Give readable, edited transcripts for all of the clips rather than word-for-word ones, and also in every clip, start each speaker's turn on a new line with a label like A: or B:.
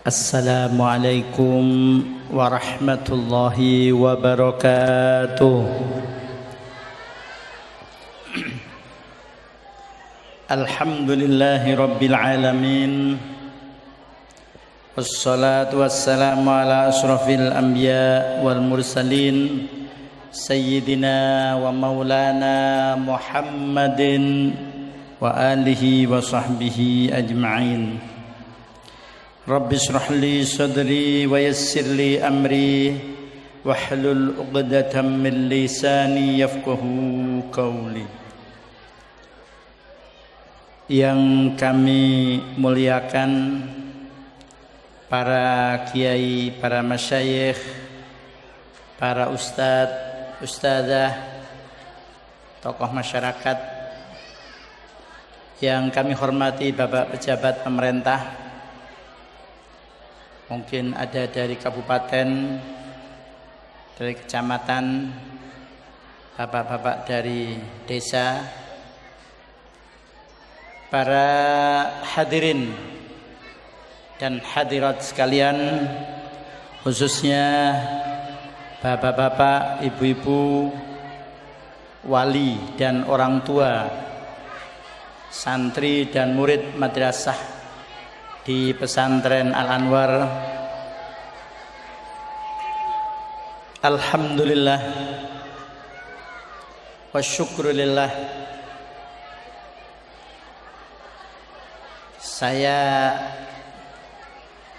A: Assalamualaikum warahmatullahi wabarakatuh. Alhamdulillahi rabbil alamin. Wassalatu wassalamu ala asrafil anbiya wal mursalin Sayyidina wa maulana Muhammadin wa alihi wa sahbihi ajma'in. Rabbi shrah li sadri wa yassir li amri wahlul 'uqdatam min lisani yafqahu qawli. Yang kami muliakan para kiai, para masyayikh, para ustadz, ustadzah, tokoh masyarakat, yang kami hormati Bapak pejabat pemerintah, mungkin ada dari kabupaten, dari kecamatan, bapak-bapak dari desa, para hadirin dan hadirat sekalian, khususnya bapak-bapak, ibu-ibu, wali dan orang tua, santri dan murid madrasah di pesantren Al-Anwar. Alhamdulillah wa syukrulillah, saya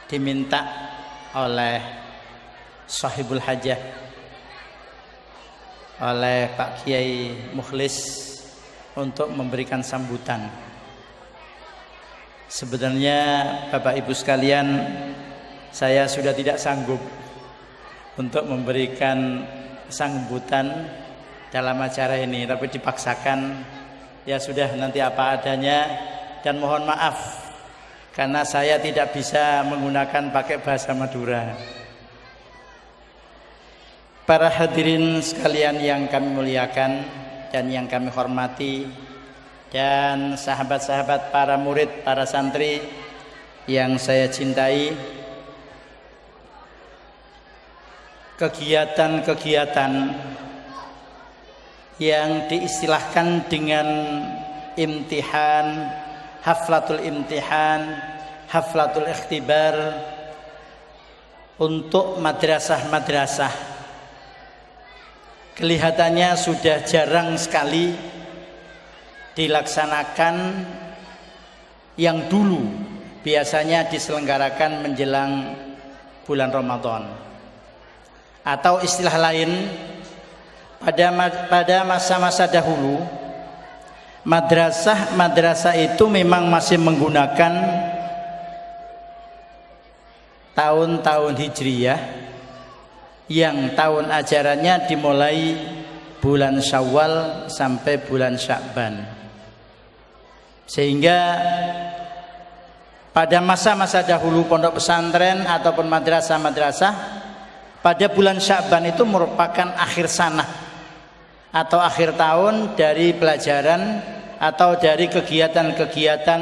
A: diminta oleh sahibul hajah, oleh Pak Kiai Mukhlis untuk memberikan sambutan. Sebenarnya Bapak Ibu sekalian, saya sudah tidak sanggup untuk memberikan sambutan dalam acara ini, tapi dipaksakan. Ya sudah, nanti apa adanya, dan mohon maaf karena saya tidak bisa menggunakan pakai bahasa Madura. Para hadirin sekalian yang kami muliakan dan yang kami hormati, dan sahabat-sahabat para murid, para santri yang saya cintai, kegiatan-kegiatan yang diistilahkan dengan imtihan, haflatul imtihan, haflatul ikhtibar untuk madrasah-madrasah, kelihatannya sudah jarang sekali dilaksanakan. Yang dulu biasanya diselenggarakan menjelang bulan Ramadan, atau istilah lain, pada masa-masa dahulu madrasah itu memang masih menggunakan tahun-tahun hijriyah, yang tahun ajarannya dimulai bulan Syawal sampai bulan Sya'ban. Sehingga pada masa-masa dahulu pondok pesantren ataupun madrasah-madrasah, pada bulan Sya'ban itu merupakan akhir sanah atau akhir tahun dari pelajaran atau dari kegiatan-kegiatan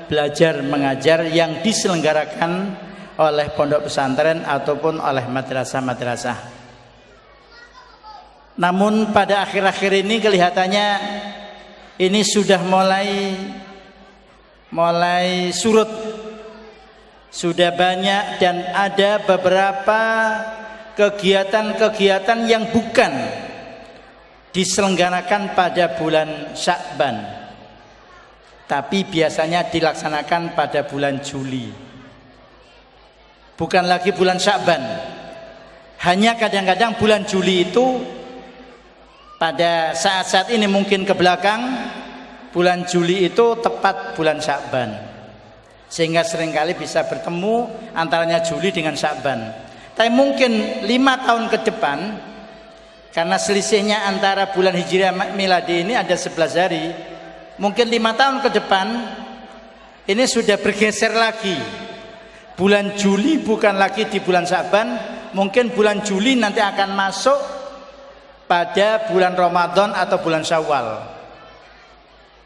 A: belajar mengajar yang diselenggarakan oleh pondok pesantren ataupun oleh madrasah-madrasah. Namun pada akhir-akhir ini kelihatannya ini sudah mulai surut, sudah banyak, dan ada beberapa kegiatan-kegiatan yang bukan diselenggarakan pada bulan Sya'ban, tapi biasanya dilaksanakan pada bulan Juli, bukan lagi bulan Sya'ban. Hanya kadang-kadang bulan Juli itu pada saat-saat ini mungkin ke belakang, bulan Juli itu tepat bulan Sya'ban, sehingga seringkali bisa bertemu antaranya Juli dengan Sya'ban. Tapi mungkin 5 tahun ke depan, karena selisihnya antara bulan Hijriah Miladi ini ada 11 hari, mungkin 5 tahun ke depan ini sudah bergeser lagi. Bulan Juli bukan lagi di bulan Sya'ban, mungkin bulan Juli nanti akan masuk pada bulan Ramadan atau bulan Syawal.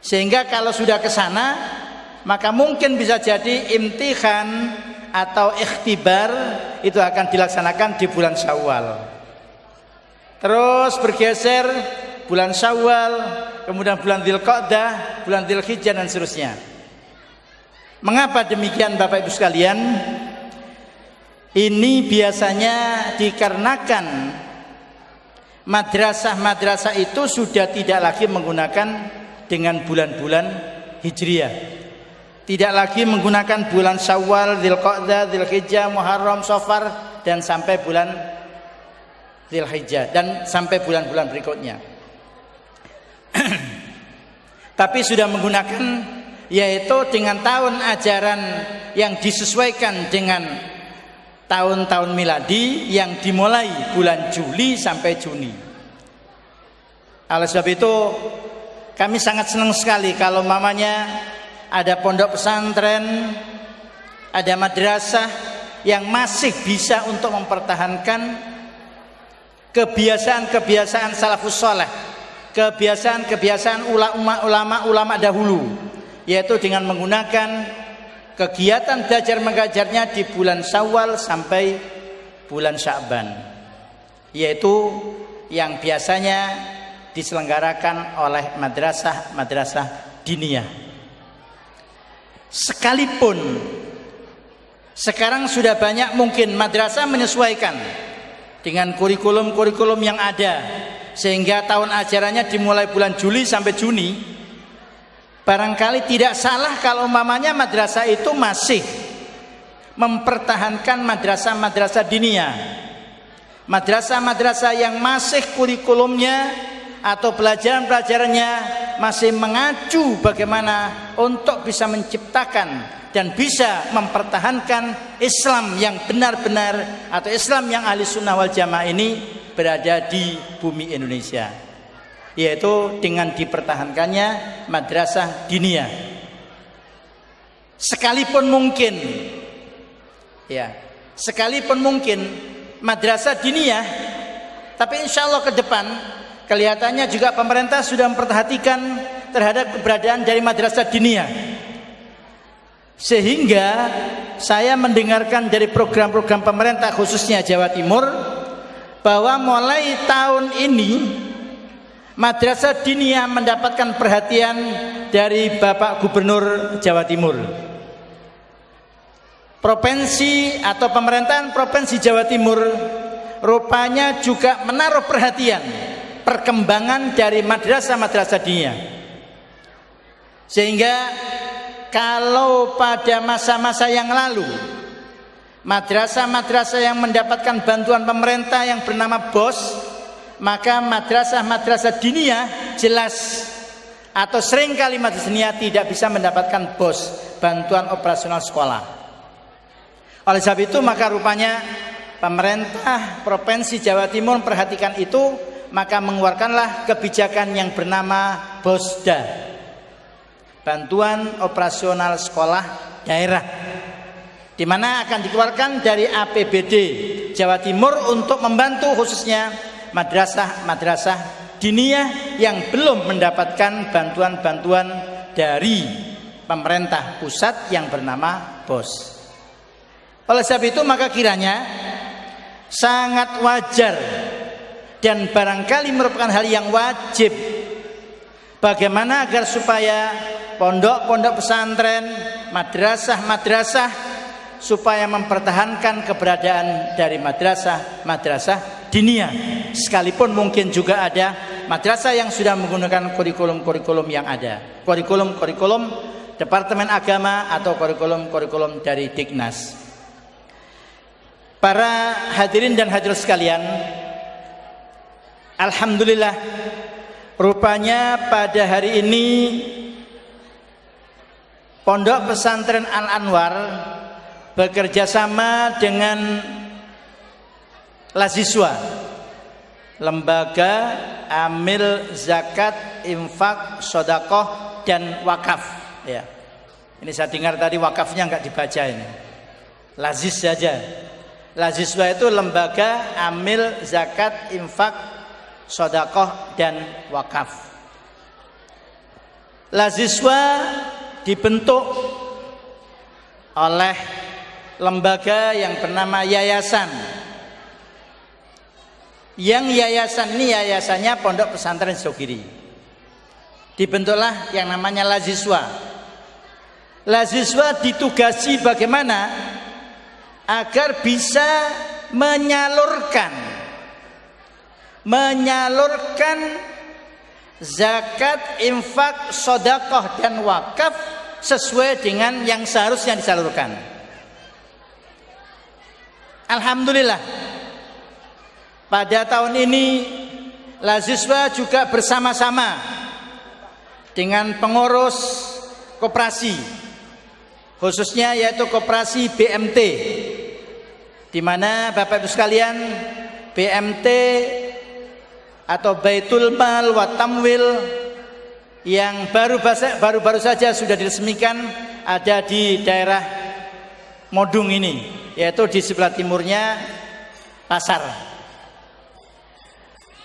A: Sehingga kalau sudah ke sana, maka mungkin bisa jadi imtihan atau ikhtibar itu akan dilaksanakan di bulan Syawal. Terus bergeser bulan Syawal, kemudian bulan Dzulqa'dah, bulan Dzulhijjah dan seterusnya. Mengapa demikian Bapak Ibu sekalian? Ini biasanya dikarenakan madrasah-madrasah itu sudah tidak lagi menggunakan dengan bulan-bulan Hijriah. Tidak lagi menggunakan bulan Syawal, Dzulqa'dah, Dzulhijjah, Muharram, Safar dan sampai bulan Dzulhijjah dan sampai bulan-bulan berikutnya. Tapi sudah menggunakan yaitu dengan tahun ajaran yang disesuaikan dengan tahun-tahun miladi yang dimulai bulan Juli sampai Juni. Oleh sebab itu kami sangat senang sekali kalau mamanya ada pondok pesantren, ada madrasah yang masih bisa untuk mempertahankan kebiasaan-kebiasaan salafus saleh, kebiasaan-kebiasaan ulama dahulu, yaitu dengan menggunakan kegiatan belajar mengajarnya di bulan Syawal sampai bulan Sya'ban, yaitu yang biasanya diselenggarakan oleh madrasah-madrasah diniyah. Sekalipun sekarang sudah banyak mungkin madrasah menyesuaikan dengan kurikulum-kurikulum yang ada, sehingga tahun ajarannya dimulai bulan Juli sampai Juni. Barangkali tidak salah kalau umpamanya madrasah itu masih mempertahankan madrasah-madrasah diniyah, madrasah-madrasah yang masih kurikulumnya atau pelajaran-pelajarannya masih mengacu bagaimana untuk bisa menciptakan dan bisa mempertahankan Islam yang benar-benar atau Islam yang ahli sunnah wal jamaah ini berada di bumi Indonesia, yaitu dengan dipertahankannya madrasah diniyah. Sekalipun mungkin madrasah diniyah, tapi insya Allah ke depan kelihatannya juga pemerintah sudah memperhatikan terhadap keberadaan dari madrasah diniyah, sehingga saya mendengarkan dari program-program pemerintah khususnya Jawa Timur bahwa mulai tahun ini madrasah diniyah mendapatkan perhatian dari Bapak Gubernur Jawa Timur. Provinsi atau pemerintahan Provinsi Jawa Timur rupanya juga menaruh perhatian perkembangan dari madrasah-madrasah diniyah. Sehingga kalau pada masa-masa yang lalu madrasah-madrasah yang mendapatkan bantuan pemerintah yang bernama BOS, maka madrasah-madrasah diniyah jelas atau seringkali madrasah diniyah tidak bisa mendapatkan BOS, bantuan operasional sekolah. Oleh sebab itu maka rupanya pemerintah Provinsi Jawa Timur memperhatikan itu, maka mengeluarkanlah kebijakan yang bernama BOSDA, bantuan operasional sekolah daerah, di mana akan dikeluarkan dari APBD Jawa Timur untuk membantu khususnya madrasah-madrasah diniyah yang belum mendapatkan bantuan-bantuan dari pemerintah pusat yang bernama BOS. Oleh sebab itu maka kiranya sangat wajar dan barangkali merupakan hal yang wajib bagaimana agar supaya pondok-pondok pesantren, madrasah-madrasah supaya mempertahankan keberadaan dari madrasah-madrasah diniyah, sekalipun mungkin juga ada madrasah yang sudah menggunakan kurikulum-kurikulum yang ada, kurikulum-kurikulum Departemen Agama atau kurikulum-kurikulum dari Dignas. Para hadirin dan hadirat sekalian, alhamdulillah rupanya pada hari ini Pondok Pesantren Al-Anwar bekerjasama dengan Laziswa, Lembaga Amil Zakat, Infak, Sodakoh dan Wakaf. Ya, ini saya dengar tadi wakafnya nggak dibaca ini, Lazis saja. Laziswa itu Lembaga Amil Zakat, Infak, Sodakoh dan Wakaf. Laziswa dibentuk oleh lembaga yang bernama yayasan. Yang yayasan ini yayasannya Pondok Pesantren Sogiri. Dibentuklah yang namanya Laziswa. Laziswa ditugasi bagaimana agar bisa menyalurkan zakat, infak, sedekah dan wakaf sesuai dengan yang seharusnya disalurkan. Alhamdulillah, pada tahun ini Laziswa juga bersama-sama dengan pengurus koperasi, khususnya yaitu koperasi BMT, di mana Bapak Ibu sekalian, BMT atau Baitul Mal wa Tamwil yang baru saja sudah diresmikan ada di daerah Modung ini, yaitu di sebelah timurnya pasar.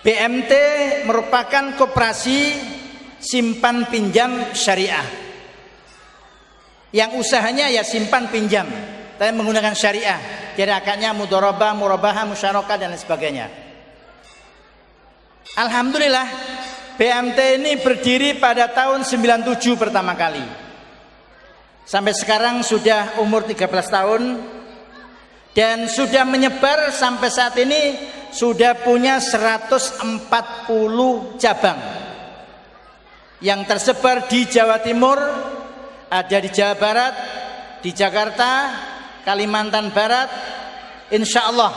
A: BMT merupakan koperasi simpan pinjam syariah yang usahanya ya simpan pinjam tapi menggunakan syariah, jadi akadnya mudharabah, murabahah, musyarakah dan lain sebagainya. Alhamdulillah, BMT ini berdiri pada tahun 97 pertama kali. Sampai sekarang sudah umur 13 tahun dan sudah menyebar sampai saat ini sudah punya 140 cabang yang tersebar di Jawa Timur, ada di Jawa Barat, di Jakarta, Kalimantan Barat. Insya Allah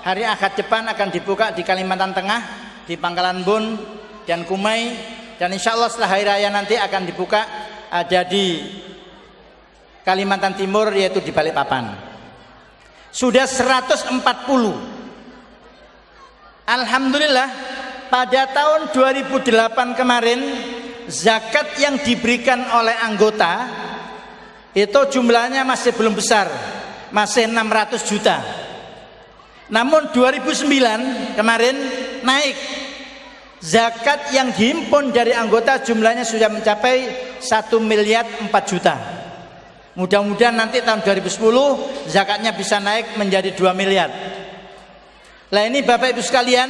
A: hari Ahad depan akan dibuka di Kalimantan Tengah, di Pangkalan Bun dan Kumai, dan insya Allah setelah hari raya nanti akan dibuka ada di Kalimantan Timur, yaitu di Balikpapan. Sudah 140. Alhamdulillah, pada tahun 2008 kemarin zakat yang diberikan oleh anggota itu jumlahnya masih belum besar, masih 600 juta. Namun 2009 kemarin naik, zakat yang dihimpun dari anggota jumlahnya sudah mencapai 1 miliar 4 juta. Mudah-mudahan nanti tahun 2010 zakatnya bisa naik menjadi 2 miliar. Nah ini Bapak Ibu sekalian,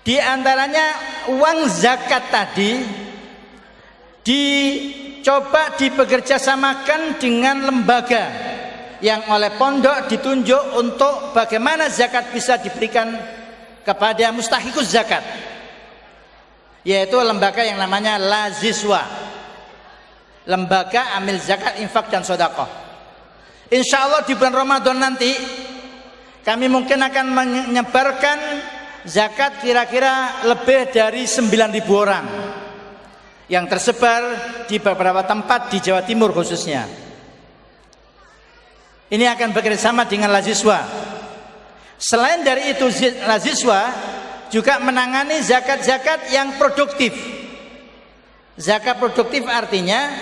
A: di antaranya uang zakat tadi dicoba dibekerjasamakan dengan lembaga yang oleh pondok ditunjuk untuk bagaimana zakat bisa diberikan kepada mustahikus zakat, yaitu lembaga yang namanya Laziswa, lembaga amil zakat, infak dan sedekah. Insya Allah di bulan Ramadan nanti kami mungkin akan menyebarkan zakat kira-kira lebih dari 9.000 orang yang tersebar di beberapa tempat di Jawa Timur khususnya. Ini akan bekerjasama dengan Laziswa. Selain dari itu, Laziswa juga menangani zakat-zakat yang produktif. Zakat produktif artinya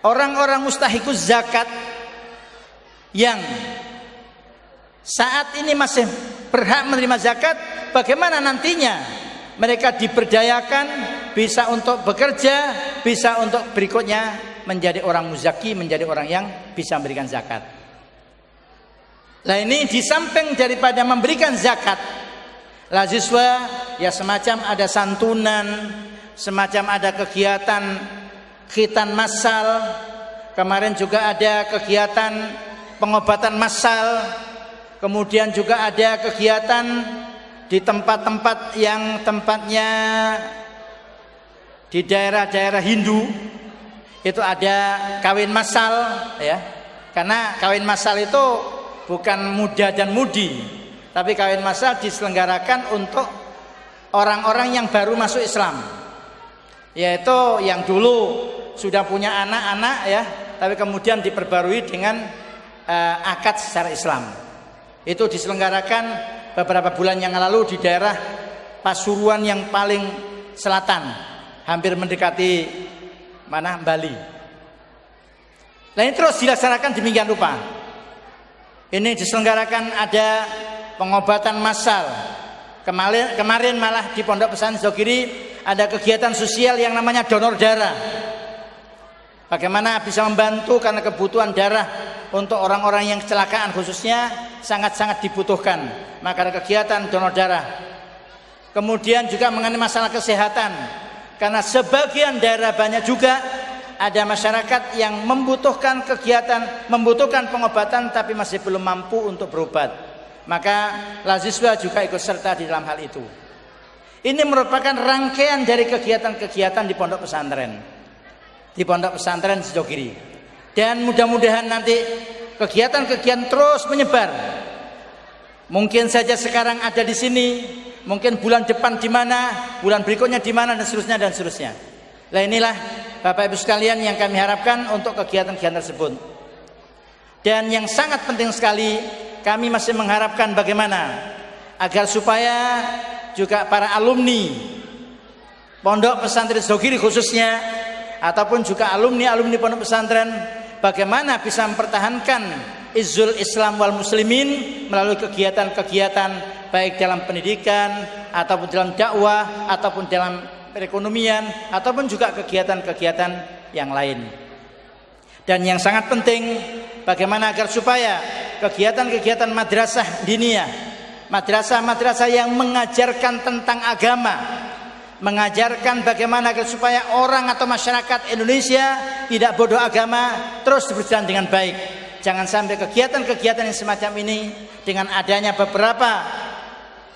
A: orang-orang mustahikus zakat yang saat ini masih berhak menerima zakat, bagaimana nantinya mereka diberdayakan, bisa untuk bekerja, bisa untuk berikutnya menjadi orang muzaki, menjadi orang yang bisa memberikan zakat. Nah ini di samping daripada memberikan zakat, Laziswa ya semacam ada santunan, semacam ada kegiatan khitan massal. Kemarin juga ada kegiatan pengobatan massal. Kemudian juga ada kegiatan di tempat-tempat yang tempatnya di daerah-daerah Hindu, itu ada kawin massal ya. Karena kawin massal itu bukan muda dan mudi, tapi kawin massal diselenggarakan untuk orang-orang yang baru masuk Islam, yaitu yang dulu sudah punya anak-anak ya, tapi kemudian diperbarui dengan akad secara Islam. Itu diselenggarakan beberapa bulan yang lalu di daerah Pasuruan yang paling selatan, hampir mendekati mana Bali. Nah ini terus dilaksanakan demikian rupa. Ini diselenggarakan ada pengobatan massal. Kemarin malah di Pondok Pesantren Sogiri ada kegiatan sosial yang namanya donor darah. Bagaimana bisa membantu karena kebutuhan darah untuk orang-orang yang kecelakaan khususnya sangat-sangat dibutuhkan. Maka ada kegiatan donor darah. Kemudian juga mengenai masalah kesehatan, karena sebagian daerah banyak juga ada masyarakat yang membutuhkan kegiatan, membutuhkan pengobatan tapi masih belum mampu untuk berobat. Maka Laziswa juga ikut serta di dalam hal itu. Ini merupakan rangkaian dari kegiatan-kegiatan di pondok pesantren. Di pondok pesantren Sejogiri. Dan mudah-mudahan nanti kegiatan-kegiatan terus menyebar. Mungkin saja sekarang ada di sini, mungkin bulan depan di mana, bulan berikutnya di mana, dan seterusnya dan seterusnya. Nah, inilah Bapak Ibu sekalian yang kami harapkan untuk kegiatan-kegiatan tersebut. Dan yang sangat penting sekali, kami masih mengharapkan bagaimana agar supaya juga para alumni pondok pesantren Sejogiri khususnya, ataupun juga alumni pondok pesantren, bagaimana bisa mempertahankan izzul Islam wal muslimin melalui kegiatan-kegiatan baik dalam pendidikan ataupun dalam dakwah ataupun dalam perekonomian ataupun juga kegiatan-kegiatan yang lain. Dan yang sangat penting, bagaimana agar supaya kegiatan-kegiatan madrasah diniyah, madrasah-madrasah yang mengajarkan tentang agama, mengajarkan bagaimana agar supaya orang atau masyarakat Indonesia tidak bodoh agama, terus berjalan dengan baik. Jangan sampai kegiatan-kegiatan yang semacam ini dengan adanya beberapa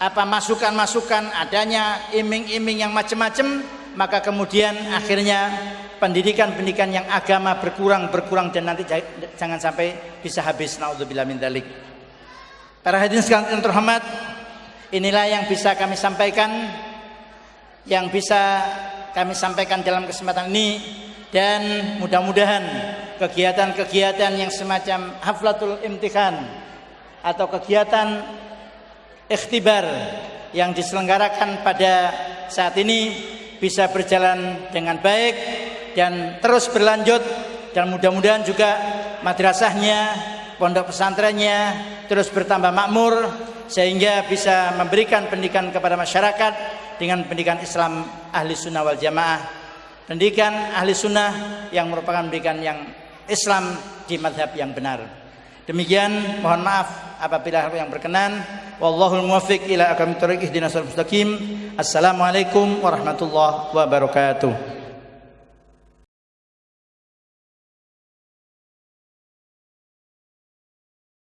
A: masukan-masukan, adanya iming-iming yang macam-macam, maka kemudian akhirnya pendidikan-pendidikan yang agama berkurang dan nanti jangan sampai bisa habis. Naudzubillah min dzalik. Para hadirin sekalian terhormat, inilah yang bisa kami sampaikan, dalam kesempatan ini. Dan mudah-mudahan kegiatan-kegiatan yang semacam haflatul imtihan atau kegiatan ikhtibar yang diselenggarakan pada saat ini bisa berjalan dengan baik dan terus berlanjut, dan mudah-mudahan juga madrasahnya, pondok pesantrennya terus bertambah makmur sehingga bisa memberikan pendidikan kepada masyarakat dengan pendidikan Islam ahli sunnah wal jamaah, pendidikan ahli sunnah yang merupakan pendidikan yang Islam di madhab yang benar. Demikian, mohon maaf apabila yang berkenan. Wallahul muwaffiq ila aqwamit thoriq ihdinas siratal mustaqim. Assalamualaikum warahmatullahi wabarakatuh.